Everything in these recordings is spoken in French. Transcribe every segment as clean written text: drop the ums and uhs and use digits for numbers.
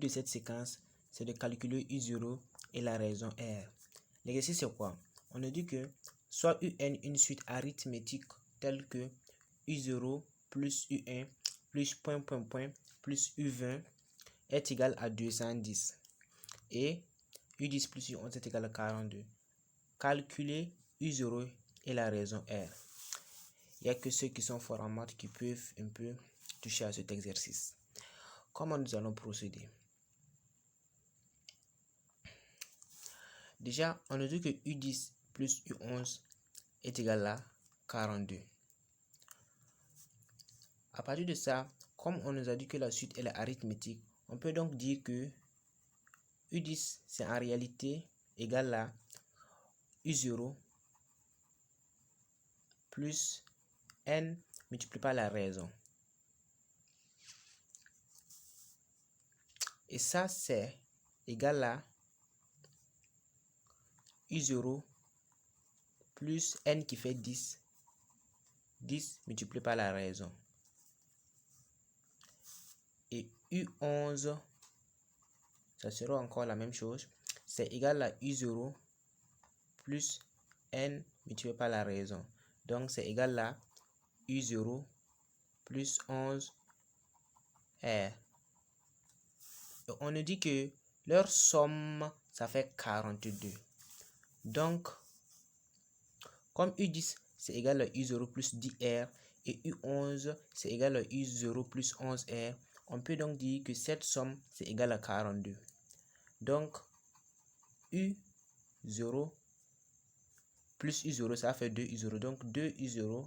de cette séquence, c'est de calculer U0 et la raison R. L'exercice c'est quoi? On nous dit que soit UN une suite arithmétique telle que U0 plus U1 plus point plus U20 est égal à 210 et U10 plus U11 est égal à 42. Calculer U0 et la raison R. Il n'y a que ceux qui sont forts en maths qui peuvent un peu toucher à cet exercice. Comment nous allons procéder? Déjà, on nous dit que U10 plus U11 est égal à 42. À partir de ça, comme on nous a dit que la suite est arithmétique, on peut donc dire que U10 c'est en réalité égal à U0 plus N multiplié par la raison. Et ça c'est égal à U0 plus N qui fait 10 multiplié par la raison. Et U11, ça sera encore la même chose. C'est égal à U0 plus N multiplié par la raison. Donc c'est égal à U0 plus 11 R. Et on nous dit que leur somme, ça fait 42. Donc, comme U10, c'est égal à U0 plus 10R et U11, c'est égal à U0 plus 11R, on peut donc dire que cette somme, c'est égal à 42. Donc, U0 plus U0, ça fait 2U0. Donc, 2U0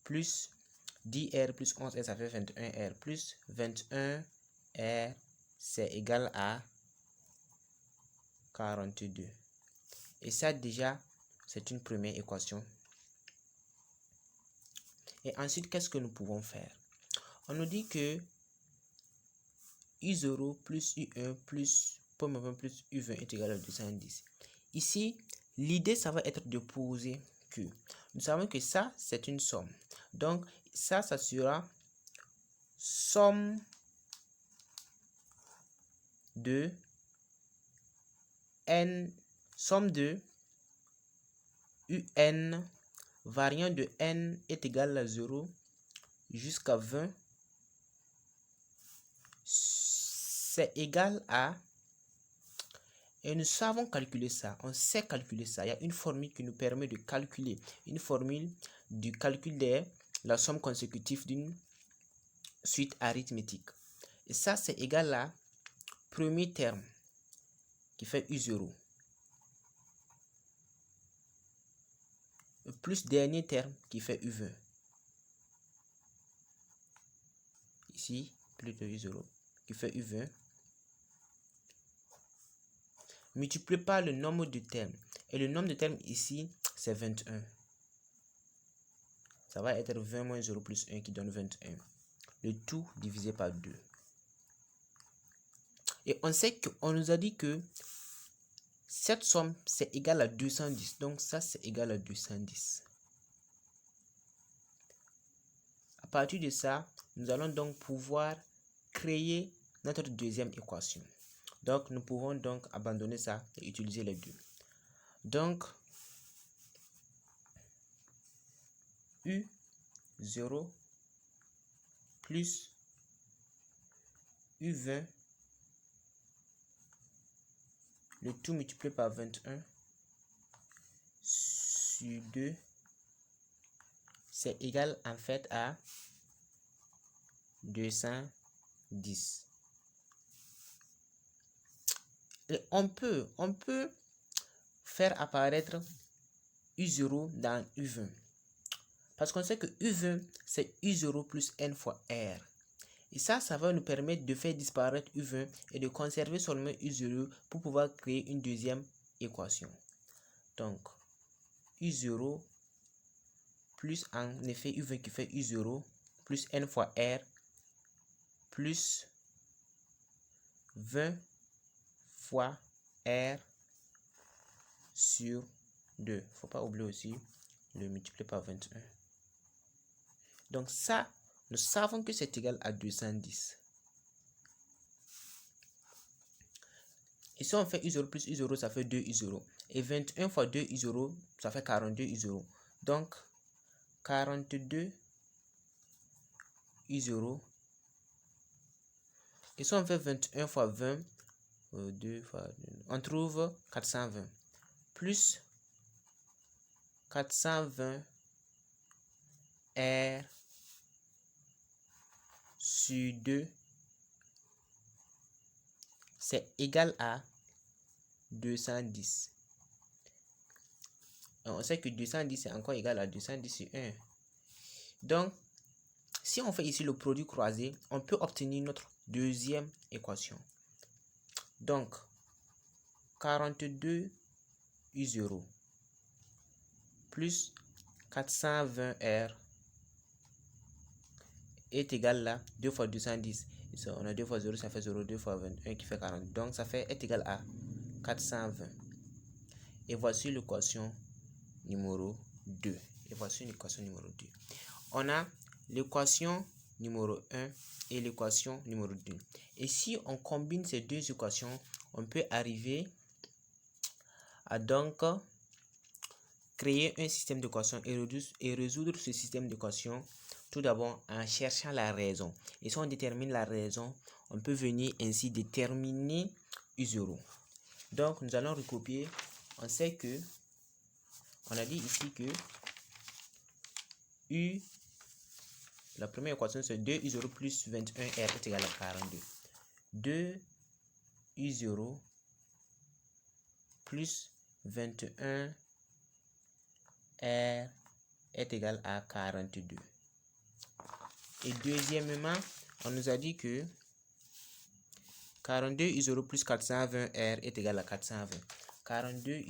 plus 10R plus 11R, ça fait 21R. Plus 21R, c'est égal à 42. Et ça, déjà, c'est une première équation. Et ensuite, qu'est-ce que nous pouvons faire? On nous dit que U0 plus U1 plus plus U20 est égal à 210. Ici, l'idée, ça va être de poser que nous savons que ça, c'est une somme. Donc, ça sera somme de N, somme de UN variant de N est égal à 0 jusqu'à 20. C'est égal à, et nous savons calculer ça, on sait calculer ça. Il y a une formule qui nous permet de calculer, une formule du calcul de la somme consécutive d'une suite arithmétique. Et ça, c'est égal à premier terme qui fait U0 plus dernier terme qui fait U20. Ici, plus de U0 qui fait U20. Multiplié par le nombre de termes. Et le nombre de termes ici, c'est 21. Ça va être 20 moins 0 plus 1 qui donne 21. Le tout divisé par 2. Et on sait qu'on nous a dit que cette somme, c'est égal à 210. Donc ça, c'est égal à 210. À partir de ça, nous allons donc pouvoir créer notre deuxième équation. Donc, nous pouvons donc abandonner ça et utiliser les deux. Donc, U0 plus U20, le tout multiplié par 21 sur 2, c'est égal en fait à 210. Et on peut faire apparaître U0 dans U20. Parce qu'on sait que U20, c'est U0 plus N fois R. Et ça va nous permettre de faire disparaître U20 et de conserver seulement U0 pour pouvoir créer une deuxième équation. Donc, U0 plus en effet U20 qui fait U0 plus N fois R plus 20 fois R sur 2. Il ne faut pas oublier aussi le multiplier par 21. Donc ça, nous savons que c'est égal à 210. Ici, on fait U0 plus U0, ça fait 2 U0. Et 21 fois 2 U0, ça fait 42 U0. Donc, 42 U0. Ici, on fait 21 fois 20. 2 fois 2. On trouve 420. Plus 420 R sur 2, c'est égal à 210. On sait que 210 c'est encore égal à 210 sur 1. Donc, si on fait ici le produit croisé, on peut obtenir notre deuxième équation. Donc, 42 U0 plus 420R est égal à 2 fois 210. Ici, on a 2 fois 0, ça fait 0, 2 fois 21 qui fait 40. Donc, ça fait est égal à 420. Et voici l'équation numéro 2. Et voici l'équation numéro 2. On a l'équation numéro 1 et l'équation numéro 2. Et si on combine ces deux équations, on peut arriver à donc créer un système d'équation et résoudre ce système d'équation tout d'abord en cherchant la raison. Et si on détermine la raison, on peut venir ainsi déterminer U0. Donc, nous allons recopier. On sait que, on a dit ici que U, la première équation, c'est 2 U0 plus 21R est égal à 42. 2 U0 plus 21R est égal à 42. Et deuxièmement, on nous a dit que 42 U0 plus 420R est égal à 420. 42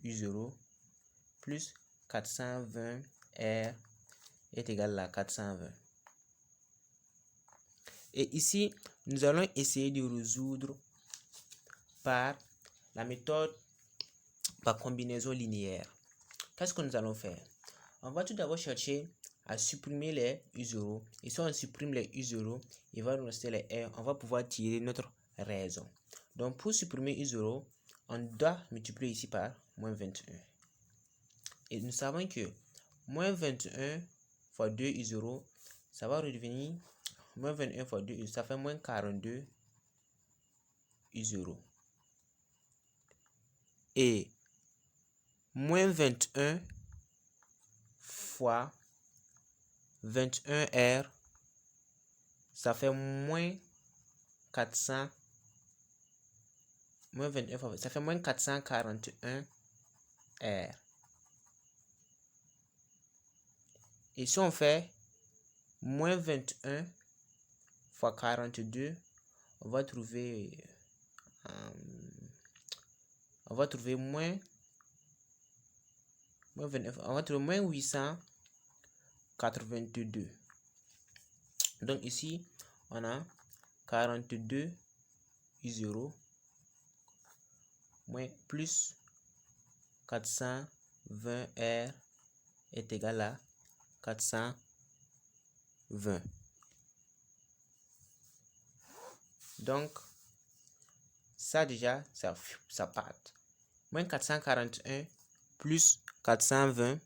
U0 plus 420R est égal à 420. Et ici, nous allons essayer de résoudre par la méthode par combinaison linéaire. Qu'est-ce que nous allons faire? On va tout d'abord chercher à supprimer les U0. Et si on supprime les U0, il va nous rester les R. On va pouvoir tirer notre raison. Donc, pour supprimer U0, on doit multiplier ici par moins 21. Et nous savons que moins 21 fois 2 U0, ça va redevenir moins 21 fois 2, ça fait moins 42 U0. Et moins 21 fois 21R, ça fait moins 400. Moins 21 fois, ça fait moins 441 R. Et si on fait moins 21 fois 42, on va trouver moins 29, on va trouver moins 882. Donc ici, on a 42 U0 moins plus 420R est égal à 420. Donc, ça déjà, ça part. Moins 441 plus 420,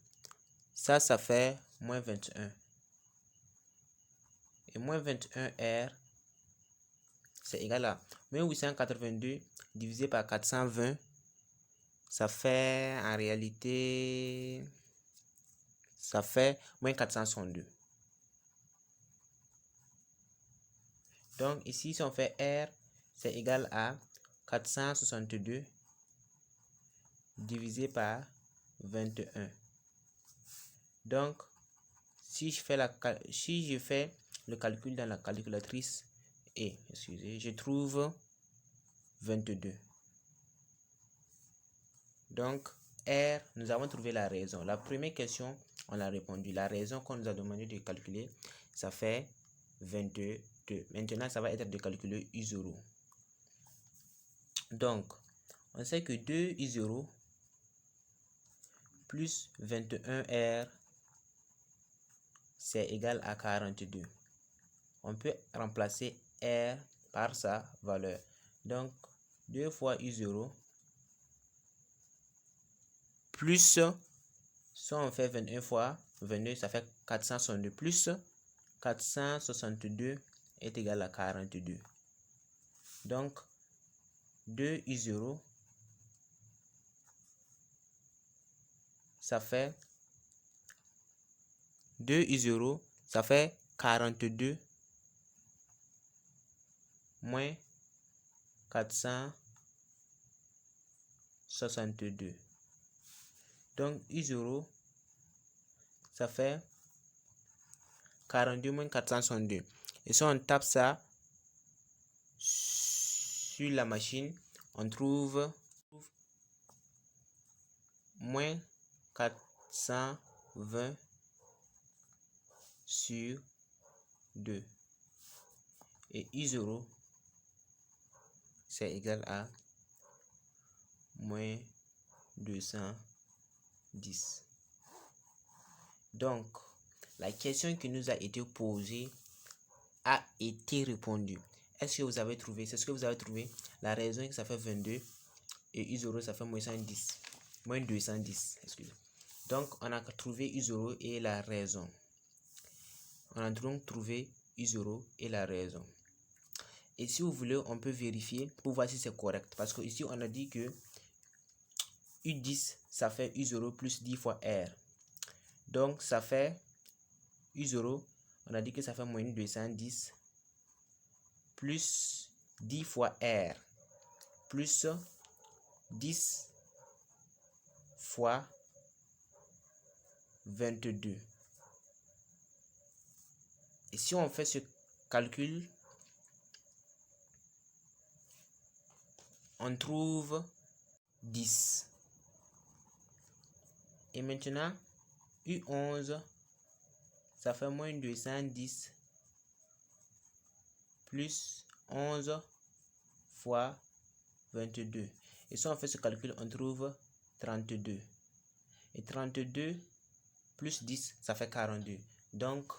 ça fait moins 21. Et moins 21R, c'est égal à moins 882 divisé par 420. Ça fait, en réalité, ça fait moins 462. Donc, ici, si on fait R, c'est égal à 462 divisé par 21. Donc, si je fais le calcul dans la calculatrice, je trouve 22. Donc, R, nous avons trouvé la raison. La première question, on a répondu. La raison qu'on nous a demandé de calculer, ça fait 22. Maintenant, ça va être de calculer U0. Donc, on sait que 2 U0 plus 21R, c'est égal à 42. On peut remplacer R par sa valeur. Donc 2 fois U0 plus, si on fait 21 fois 22, ça fait 462 plus 462 est égal à 42. Donc 2U0, ça fait 2U0, ça fait 42 moins 462. Donc U0, ça fait 42 moins 462. Et si on tape ça sur la machine, on trouve moins 420 sur 2. Et U0, c'est égal à moins 210. Donc, la question qui nous a été posée a été répondue. Est-ce que vous avez trouvé? C'est ce que vous avez trouvé. La raison que ça fait 22 et U0 ça fait moins 110. Moins 210. Excusez. Donc, on a trouvé U0 et la raison. On a donc trouvé U0 et la raison. Et si vous voulez, on peut vérifier pour voir si c'est correct. Parce que ici, on a dit que U10, ça fait U0 plus 10 fois R. Donc, ça fait U0, on a dit que ça fait moins 210 plus 10 fois R plus 10 fois 22. Et si on fait ce calcul, on trouve 10. Et maintenant, U11, ça fait moins 210 plus 11 fois 22. Et si on fait ce calcul, on trouve 32. Et 32 plus 10, ça fait 42. Donc,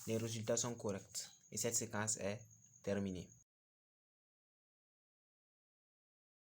les résultats sont corrects. Et cette séquence est terminée.